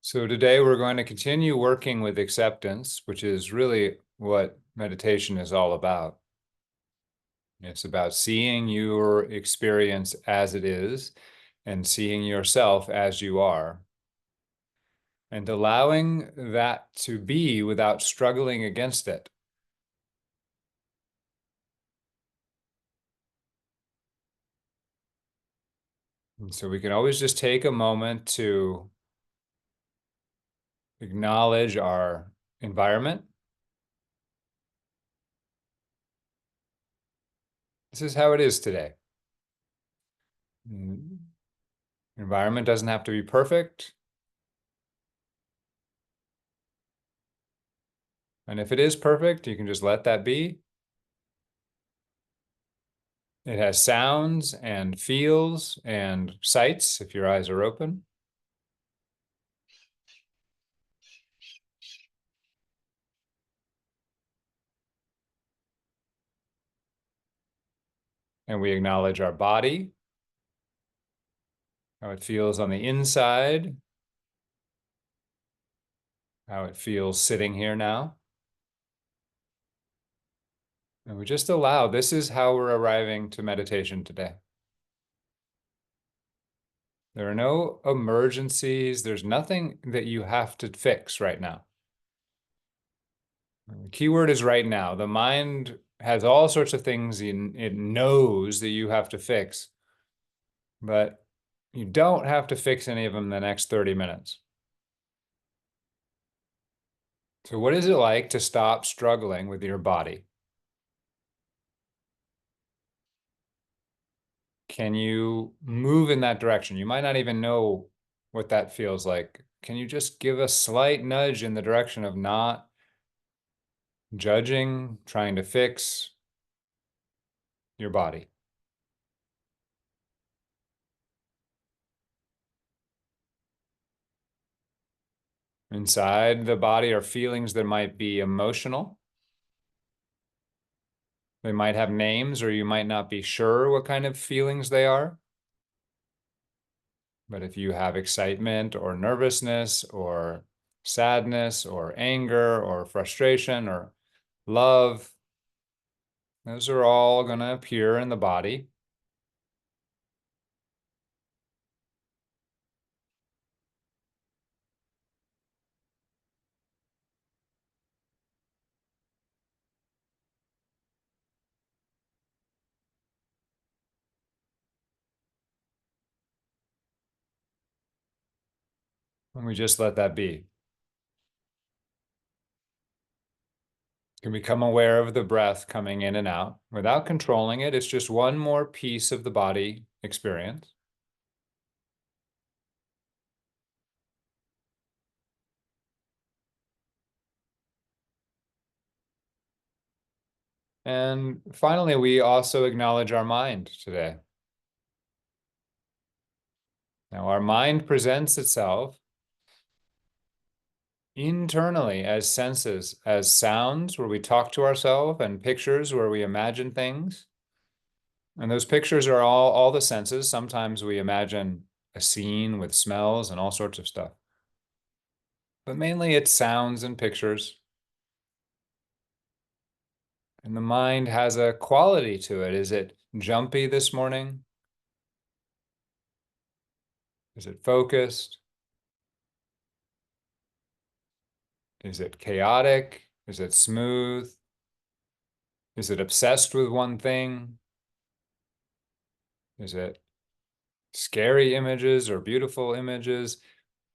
So today we're going to continue working with acceptance, which is really what meditation is all about. It's about seeing your experience as it is and seeing yourself as you are, and allowing that to be without struggling against it. And so we can always just take a moment to acknowledge our environment. This is how it is today. Environment doesn't have to be perfect. And if it is perfect, you can just let that be. It has sounds and feels and sights if your eyes are open. And we acknowledge our body, how it feels on the inside, how it feels sitting here now. And we just allow, this is how we're arriving to meditation today. There are no emergencies. There's nothing that you have to fix right now. The key word is right now. The mind has all sorts of things it knows that you have to fix, but you don't have to fix any of them in the next 30 minutes. So what is it like to stop struggling with your body? Can you move in that direction? You might not even know what that feels like. Can you just give a slight nudge in the direction of not judging, trying to fix your body? Inside the body are feelings that might be emotional. They might have names, or you might not be sure what kind of feelings they are. But if you have excitement or nervousness or sadness or anger or frustration or love, those are all going to appear in the body. And we just let that be. You can become aware of the breath coming in and out without controlling it. It's just one more piece of the body experience. And finally, we also acknowledge our mind today. Now, our mind presents itself internally as senses, as sounds where we talk to ourselves, and pictures where we imagine things. And those pictures are all the senses. Sometimes we imagine a scene with smells and all sorts of stuff. But mainly it's sounds and pictures. And the mind has a quality to it. Is it jumpy this morning? Is it focused? Is it chaotic? Is it smooth? Is it obsessed with one thing? Is it scary images or beautiful images?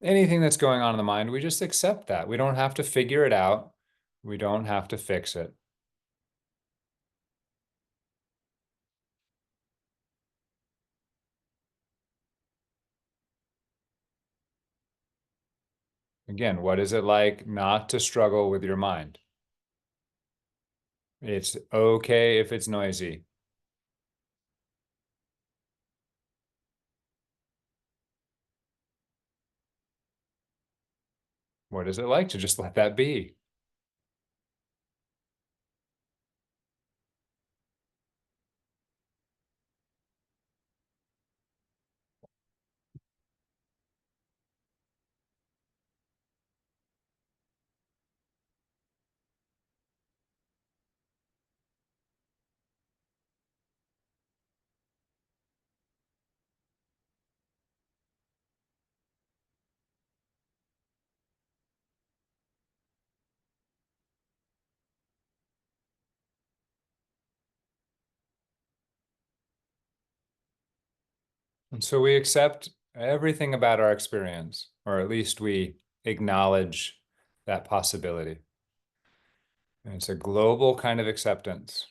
Anything that's going on in the mind, we just accept that. We don't have to figure it out. We don't have to fix it. Again, what is it like not to struggle with your mind? It's okay if it's noisy. What is it like to just let that be? And so we accept everything about our experience, or at least we acknowledge that possibility. And it's a global kind of acceptance.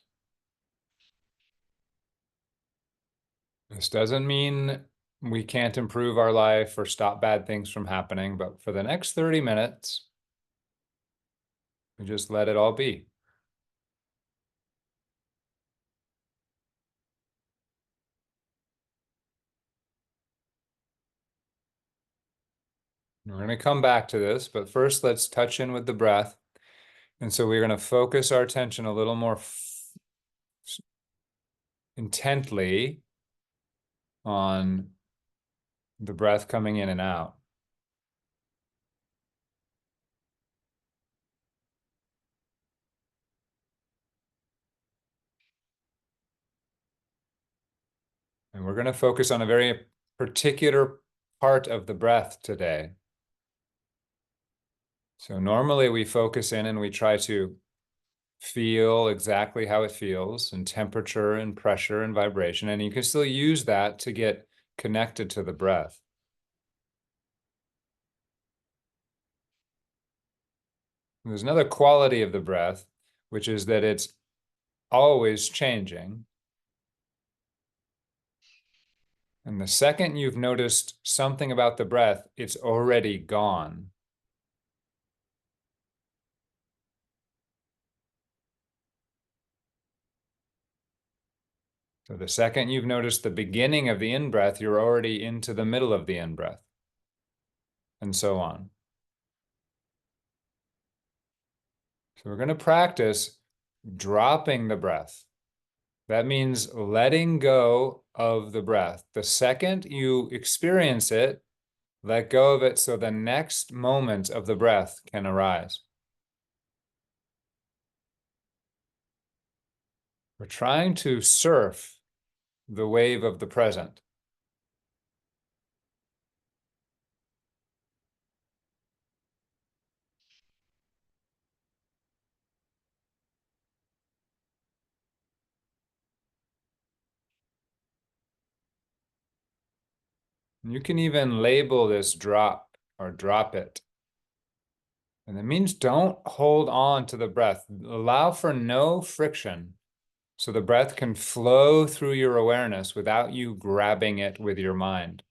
This doesn't mean we can't improve our life or stop bad things from happening, but for the next 30 minutes, we just let it all be. We're going to come back to this, but first let's touch in with the breath. And so we're going to focus our attention a little more intently on the breath coming in and out. And we're going to focus on a very particular part of the breath today. So normally we focus in and we try to feel exactly how it feels and temperature and pressure and vibration. And you can still use that to get connected to the breath. There's another quality of the breath, which is that it's always changing. And the second you've noticed something about the breath, it's already gone. So the second you've noticed the beginning of the in-breath, you're already into the middle of the in-breath, and so on. So we're going to practice dropping the breath. That means letting go of the breath. The second you experience it, let go of it so the next moment of the breath can arise. We're trying to surf the wave of the present. You can even label this drop or drop it. And it means don't hold on to the breath. Allow for no friction so the breath can flow through your awareness without you grabbing it with your mind.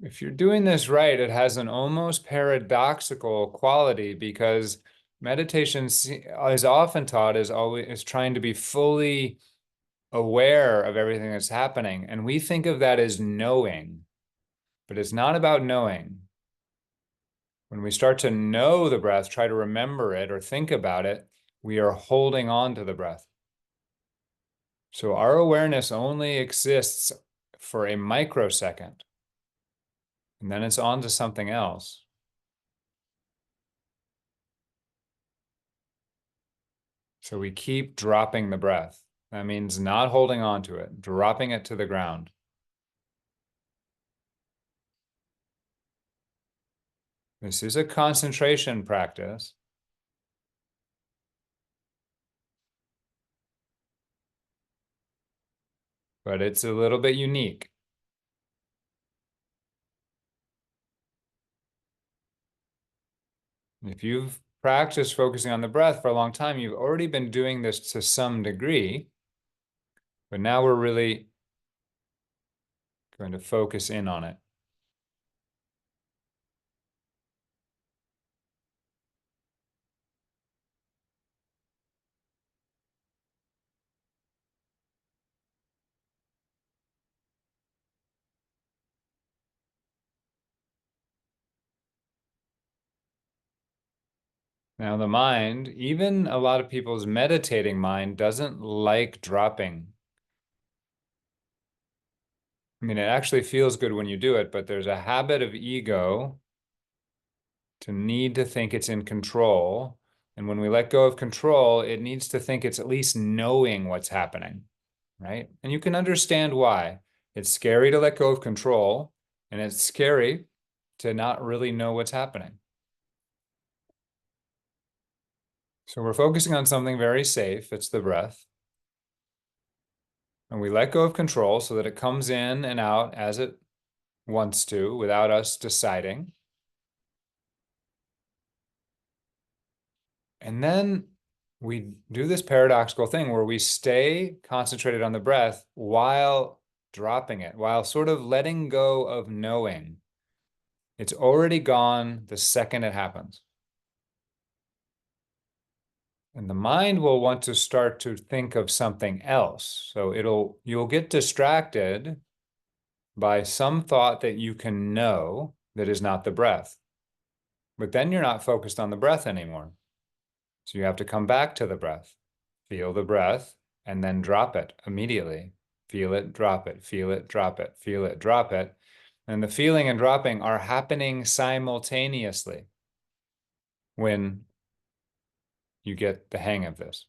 If you're doing this right, it has an almost paradoxical quality because meditation is often taught as always trying to be fully aware of everything that's happening. And we think of that as knowing, but it's not about knowing. When we start to know the breath, try to remember it or think about it, we are holding on to the breath. So our awareness only exists for a microsecond, and then it's on to something else. So we keep dropping the breath. That means not holding on to it, dropping it to the ground. This is a concentration practice. But it's a little bit unique. If you've practiced focusing on the breath for a long time, you've already been doing this to some degree, but now we're really going to focus in on it. Now, the mind, even a lot of people's meditating mind, doesn't like dropping. I mean, it actually feels good when you do it, but there's a habit of ego to need to think it's in control. And when we let go of control, it needs to think it's at least knowing what's happening, right? And you can understand why. It's scary to let go of control, and it's scary to not really know what's happening. So we're focusing on something very safe. It's the breath. And we let go of control so that it comes in and out as it wants to without us deciding. And then we do this paradoxical thing where we stay concentrated on the breath while dropping it, while sort of letting go of knowing. It's already gone the second it happens. And the mind will want to start to think of something else. So you'll get distracted by some thought that you can know that is not the breath. But then you're not focused on the breath anymore. So you have to come back to the breath, feel the breath, and then drop it immediately. Feel it, drop it, feel it, drop it, feel it, drop it. And the feeling and dropping are happening simultaneously when you get the hang of this.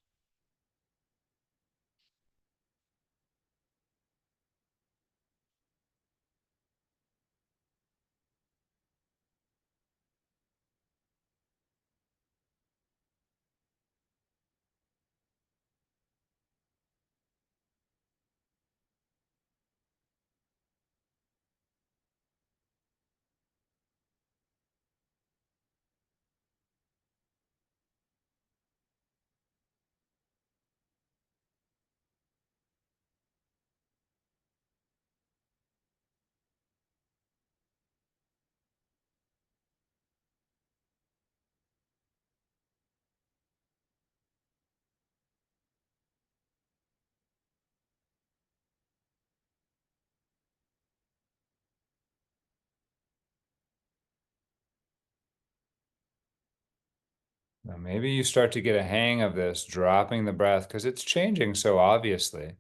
Now, maybe you start to get a hang of this, dropping the breath, because it's changing so obviously.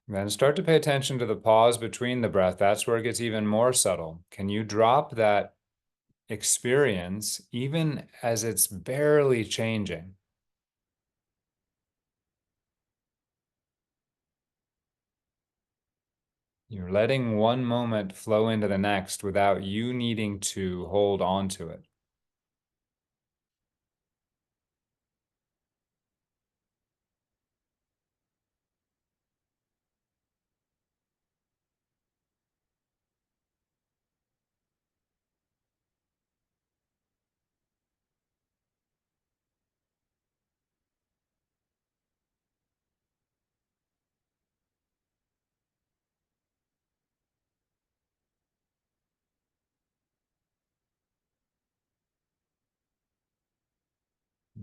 Then start to pay attention to the pause between the breath. That's where it gets even more subtle. Can you drop that experience even as it's barely changing? You're letting one moment flow into the next without you needing to hold on to it.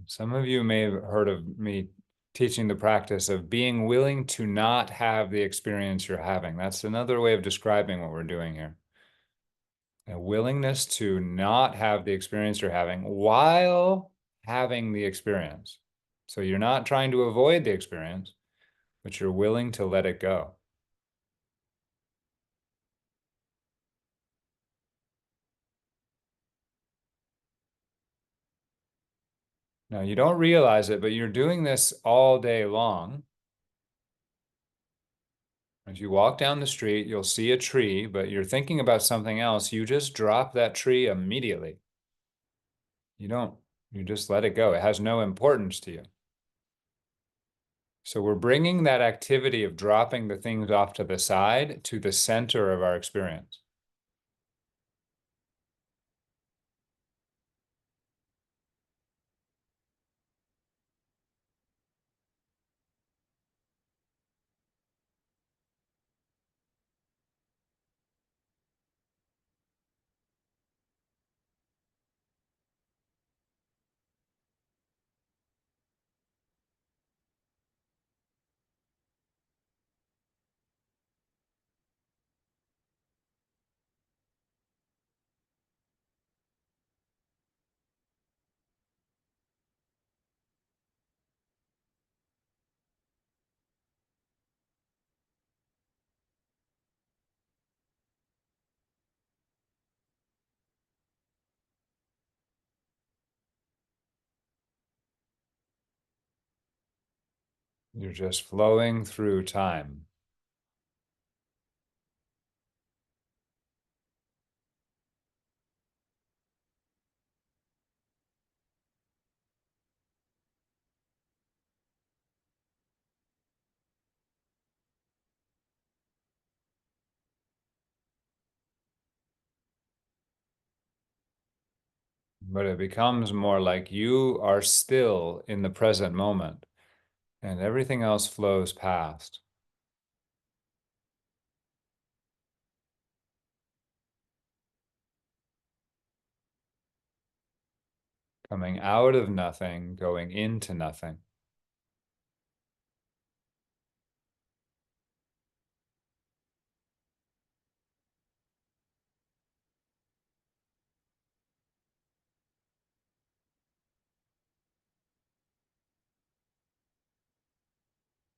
Some of you may have heard of me teaching the practice of being willing to not have the experience you're having. That's another way of describing what we're doing here. A willingness to not have the experience you're having while having the experience. So you're not trying to avoid the experience, but you're willing to let it go. Now, you don't realize it, but you're doing this all day long. As you walk down the street, you'll see a tree, but you're thinking about something else. You just drop that tree immediately. You don't, you just let it go. It has no importance to you. So we're bringing that activity of dropping the things off to the side to the center of our experience. You're just flowing through time. but it becomes more like you are still in the present moment and everything else flows past. Coming out of nothing, going into nothing.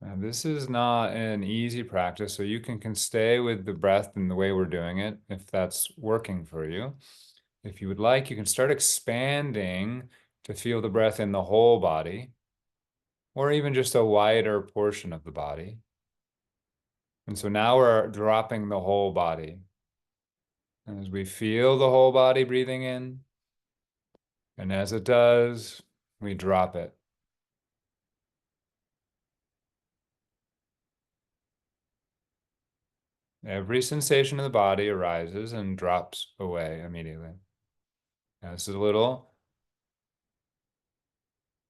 And this is not an easy practice, so you can stay with the breath and the way we're doing it if that's working for you. If you would like, you can start expanding to feel the breath in the whole body, or even just a wider portion of the body. And so now we're dropping the whole body. And as we feel the whole body breathing in, and as it does, we drop it. Every sensation in the body arises and drops away immediately. Now, this is a little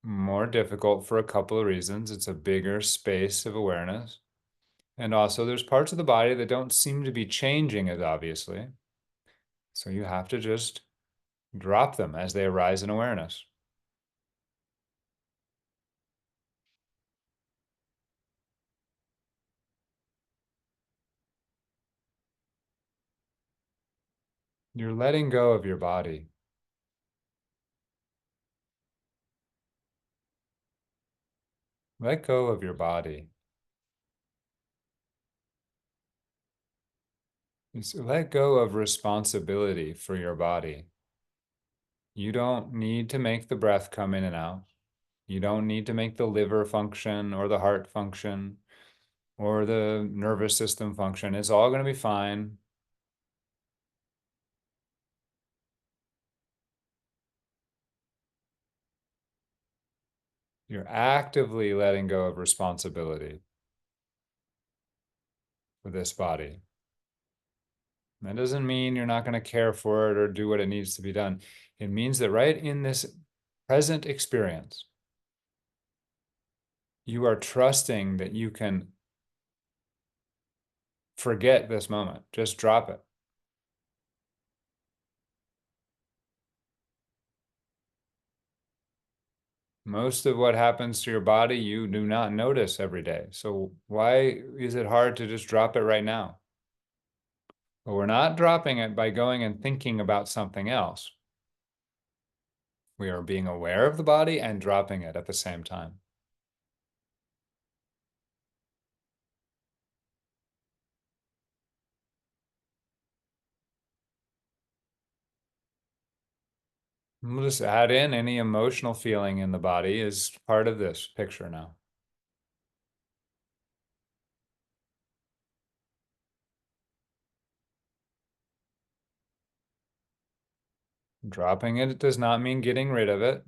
more difficult for a couple of reasons. It's a bigger space of awareness. And also, there's parts of the body that don't seem to be changing as obviously. So you have to just drop them as they arise in awareness. You're letting go of your body. Let go of your body. Just let go of responsibility for your body. You don't need to make the breath come in and out. You don't need to make the liver function or the heart function or the nervous system function. It's all going to be fine. You're actively letting go of responsibility for this body. That doesn't mean you're not going to care for it or do what it needs to be done. It means that right in this present experience, you are trusting that you can forget this moment. Just drop it. Most of what happens to your body, you do not notice every day. So why is it hard to just drop it right now? But we're not dropping it by going and thinking about something else. We are being aware of the body and dropping it at the same time. We'll just add in any emotional feeling in the body is part of this picture now. Dropping it does not mean getting rid of it.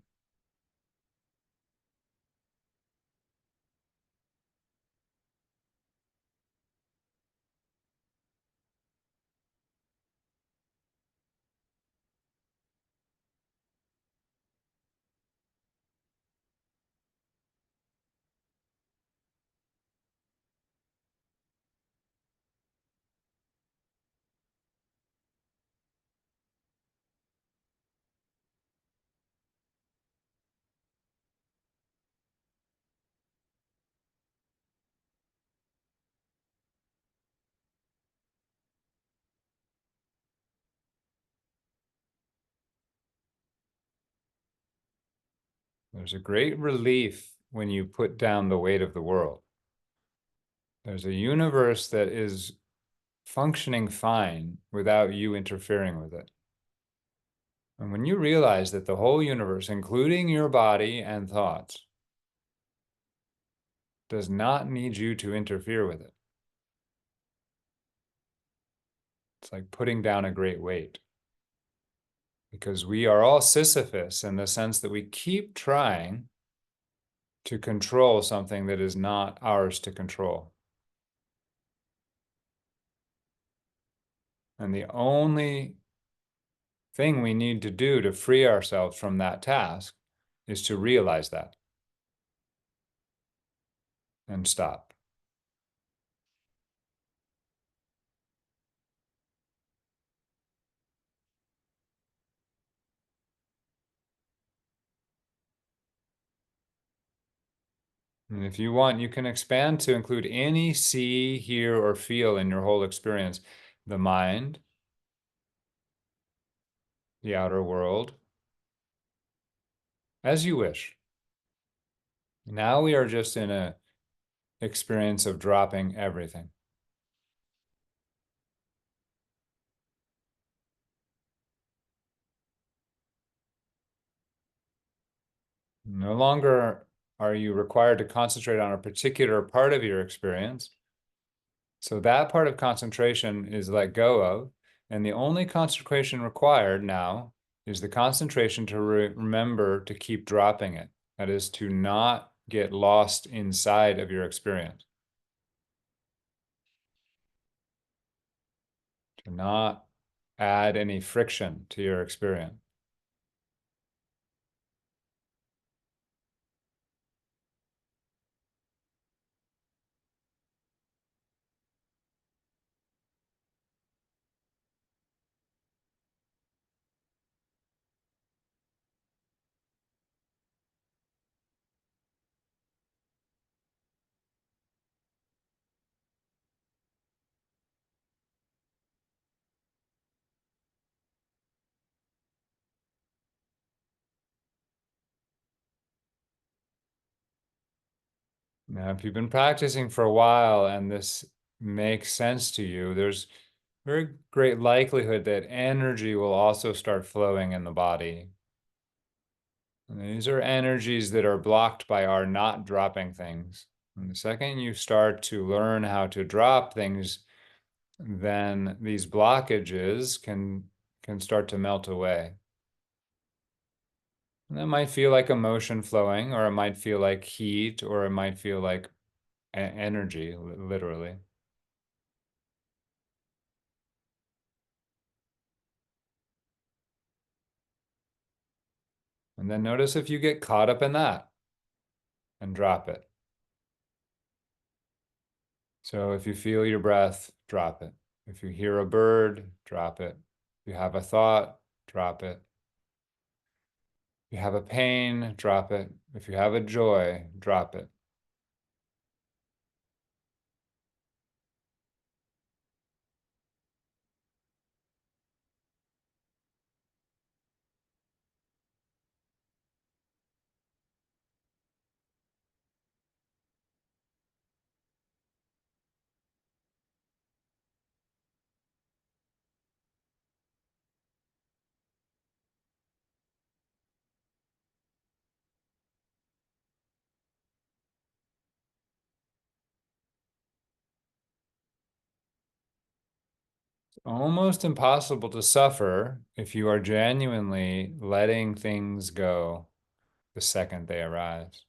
There's a great relief when you put down the weight of the world. There's a universe that is functioning fine without you interfering with it. And when you realize that the whole universe, including your body and thoughts, does not need you to interfere with it, it's like putting down a great weight. Because we are all Sisyphus in the sense that we keep trying to control something that is not ours to control. And the only thing we need to do to free ourselves from that task is to realize that and stop. And if you want, you can expand to include any see, hear, or feel in your whole experience: the mind, the outer world, as you wish. Now we are just in a experience of dropping everything. No longer are you required to concentrate on a particular part of your experience. So that part of concentration is let go of, and the only concentration required now is the concentration to remember to keep dropping it. That is, to not get lost inside of your experience, to not add any friction to your experience. Now, if you've been practicing for a while and this makes sense to you, there's very great likelihood that energy will also start flowing in the body. And these are energies that are blocked by our not dropping things. And the second you start to learn how to drop things, then these blockages can start to melt away. And that might feel like emotion flowing, or it might feel like heat, or it might feel like energy, literally. And then notice if you get caught up in that and drop it. So if you feel your breath, drop it. If you hear a bird, drop it. If you have a thought, drop it. If you have a pain, drop it. If you have a joy, drop it. It's almost impossible to suffer if you are genuinely letting things go the second they arise.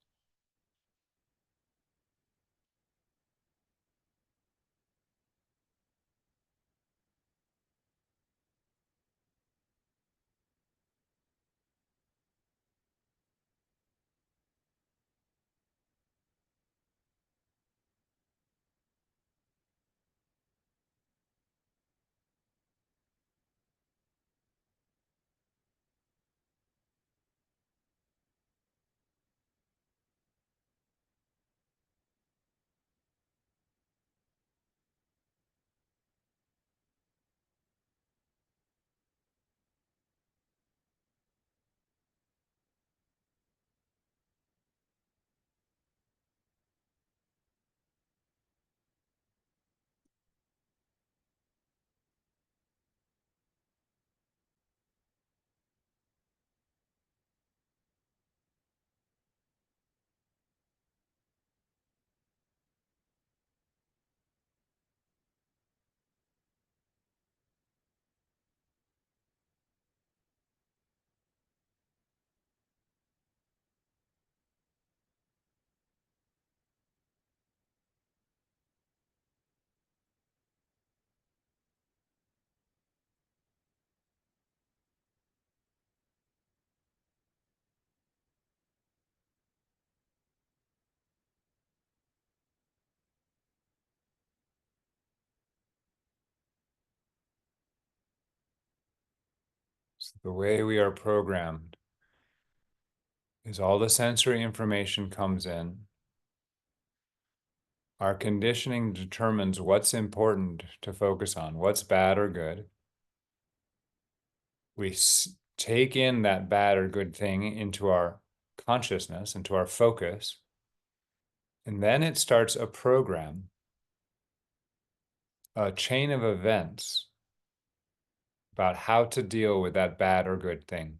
The way we are programmed is all the sensory information comes in. Our conditioning determines what's important to focus on, what's bad or good. We take in that bad or good thing into our consciousness, into our focus, and then it starts a program, a chain of events about how to deal with that bad or good thing.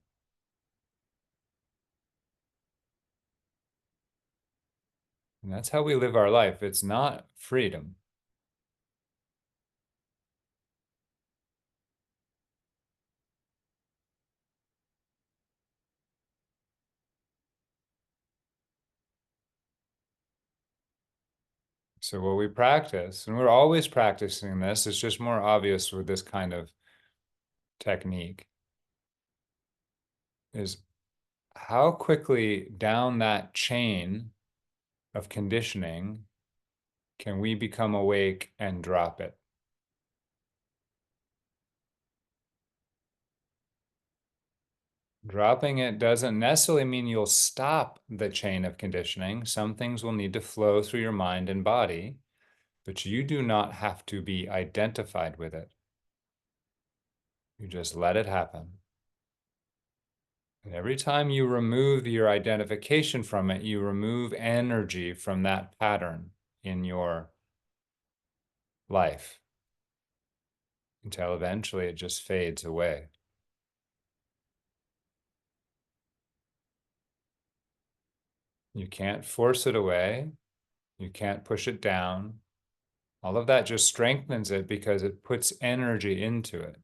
And that's how we live our life. It's not freedom. So what we practice, and we're always practicing this, it's just more obvious with this kind of technique, is how quickly down that chain of conditioning can we become awake and drop it? Dropping it doesn't necessarily mean you'll stop the chain of conditioning. Some things will need to flow through your mind and body, but you do not have to be identified with it. You just let it happen. And every time you remove your identification from it, you remove energy from that pattern in your life until eventually it just fades away. You can't force it away. You can't push it down. All of that just strengthens it because it puts energy into it.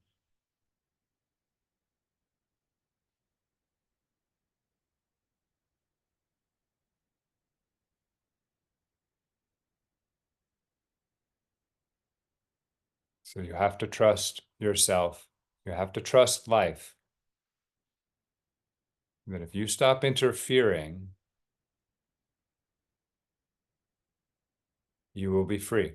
So you have to trust yourself. You have to trust life. That if you stop interfering, you will be free.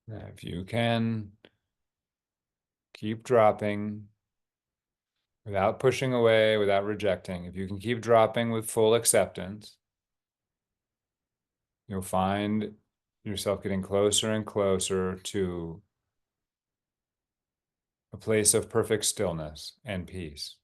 If you can keep dropping, without pushing away, without rejecting. If you can keep dropping with full acceptance, you'll find yourself getting closer and closer to a place of perfect stillness and peace.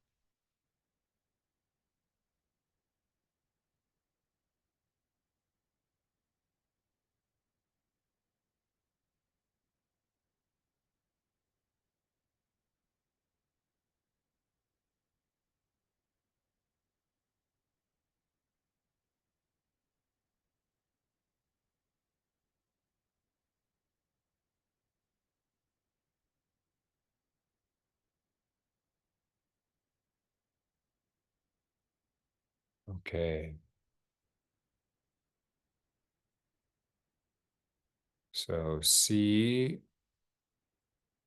Okay. So see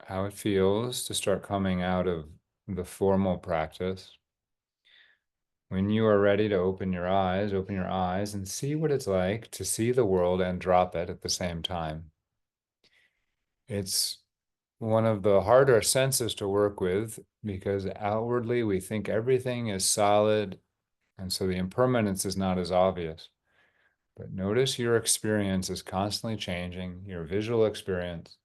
how it feels to start coming out of the formal practice. When you are ready to open your eyes and see what it's like to see the world and drop it at the same time. It's one of the harder senses to work with because outwardly we think everything is solid, and so the impermanence is not as obvious. But notice your experience is constantly changing, your visual experience.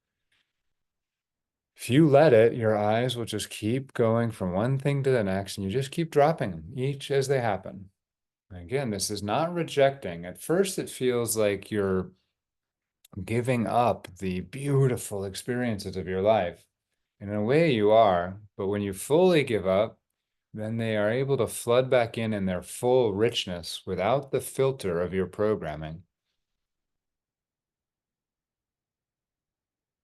If you let it, your eyes will just keep going from one thing to the next, and you just keep dropping them, each as they happen. Again, this is not rejecting. At first, it feels like you're giving up the beautiful experiences of your life. In a way, you are, but when you fully give up, then they are able to flood back in their full richness without the filter of your programming.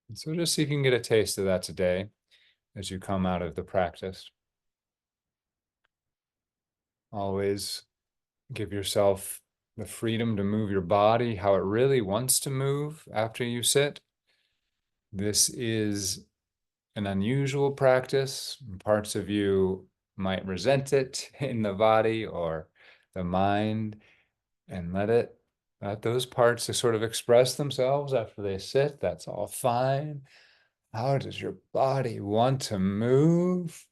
And so just see if you can get a taste of that today as you come out of the practice. Always give yourself the freedom to move your body how it really wants to move after you sit. This is an unusual practice. Parts of you might resent it in the body or the mind, and let those parts to sort of express themselves after they sit. That's all fine. How does your body want to move?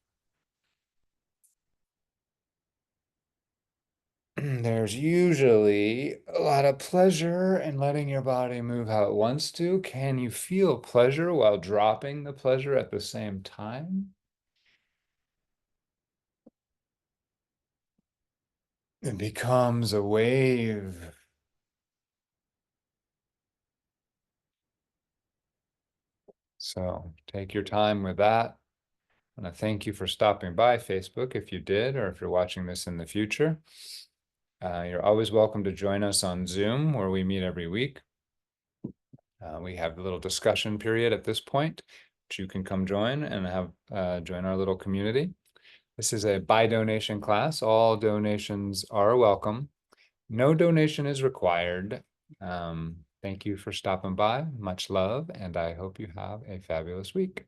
There's usually a lot of pleasure in letting your body move how it wants to. Can you feel pleasure while dropping the pleasure at the same time? It becomes a wave. So take your time with that. And I thank you for stopping by Facebook if you did, or if you're watching this in the future. You're always welcome to join us on Zoom, where we meet every week. We have a little discussion period at this point, which you can come join and have join our little community. This is a by donation class. All donations are welcome. No donation is required. Thank you for stopping by. Much love, and I hope you have a fabulous week.